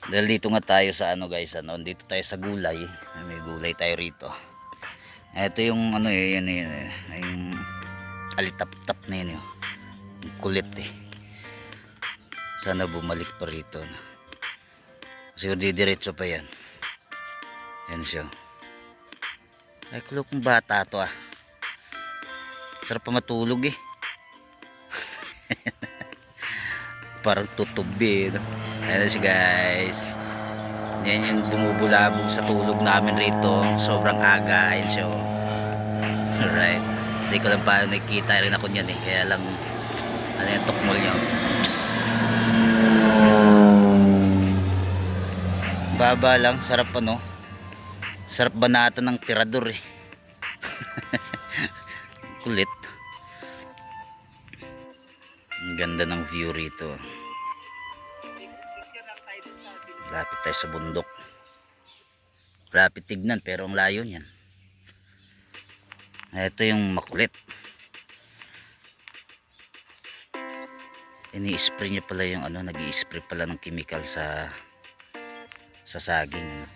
Dahil dito nga tayo sa ano guys, ano, dito tayo sa gulay. May gulay tayo rito. Ito yung ano yan, yung alitap-tap na yun, yung kulit eh. Sana bumalik pa rito. Siguro didiretso pa yan. Yan siya. Ay kulo kong bata to ah. Sarap pa matulog eh. Parang tutubi no? Ayan siya guys. Yan yung bumubulabog sa tulog namin rito. Sobrang aga. Ayan siya. Alright. Hindi ko lang paano nakikita rin ako niyan eh. Kaya lang ano yung tukmol niya. Baba lang. Sarap ano. Sarap banata ng tirador eh. Kulit. Ang ganda ng view rito. Lapit tayo sa bundok. Lapit tignan pero ang layo niyan. Ito yung makulit. Ini-spray niya pala yung ano, nag-i-spray pala ng chemical sa saging.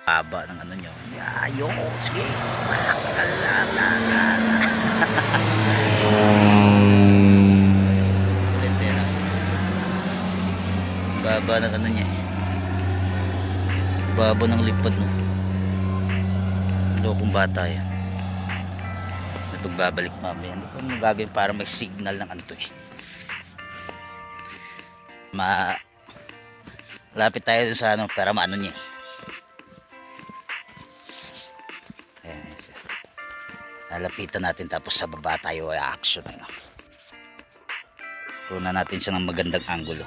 Haba ng ano nyo. Ayun, sige. Makalalala. Baba ng ano niya. Baba ng lipad mo. Lokong bata yan. May pagbabalik mamaya. Hindi ko magagawin para may signal ng anto eh. Lapit tayo sa ano para maano niya eh. Lalapitan natin tapos sa baba tayo ay action ano. Kunan natin siya ng magandang angulo.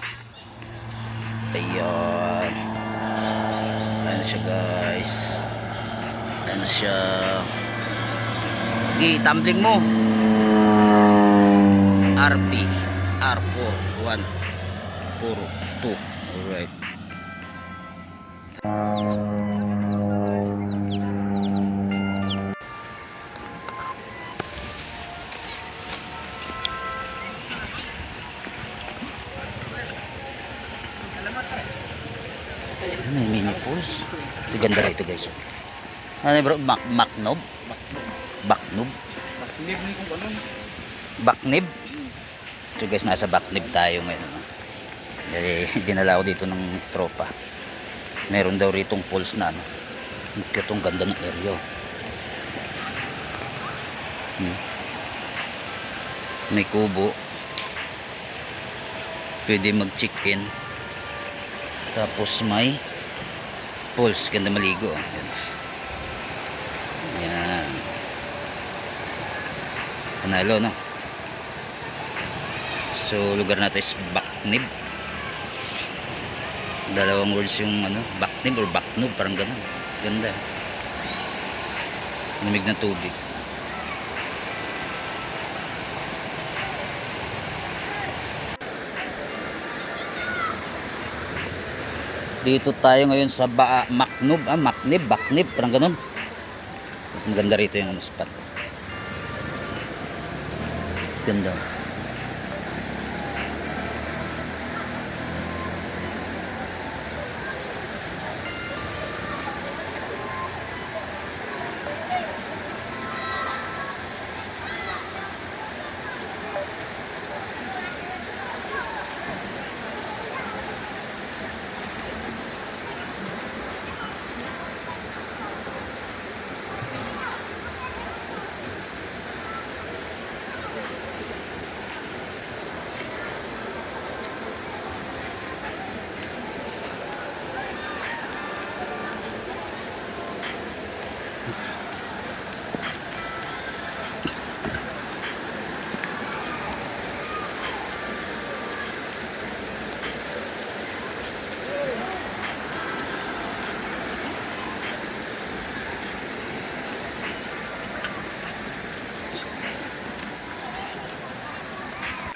Ayun. Ayan siya guys. Ayan siya. Sige, tumbling mo. RP R4 1 4 2. Alright. May mini pools. Ito ganda rito guys. Ano bro? Maknob? Baknob? Baknib? So guys, nasa Baknib tayo ngayon. Dinala ko dito ng tropa. Meron daw ritong pools na ano. Itong ganda ng area. May kubo. Pwede mag-check-in. Tapos may pools, ganda maligo. Ayan. Panalo no. So lugar natin is Baknib. Dalawang words yung ano, Baknib or Baknob, parang gano'n. Ganda. Lamig na tubig. Dito tayo ngayon sa Maknob, Maknib, Baknib, parang ganun. Maganda rito yung ano, spot. Ganda.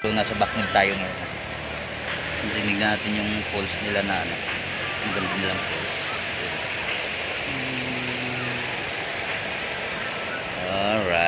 So nasa Baknib tayo ngayon. Dinig natin yung pulse nila na ano. Ang ganda nilang pulse. Alright.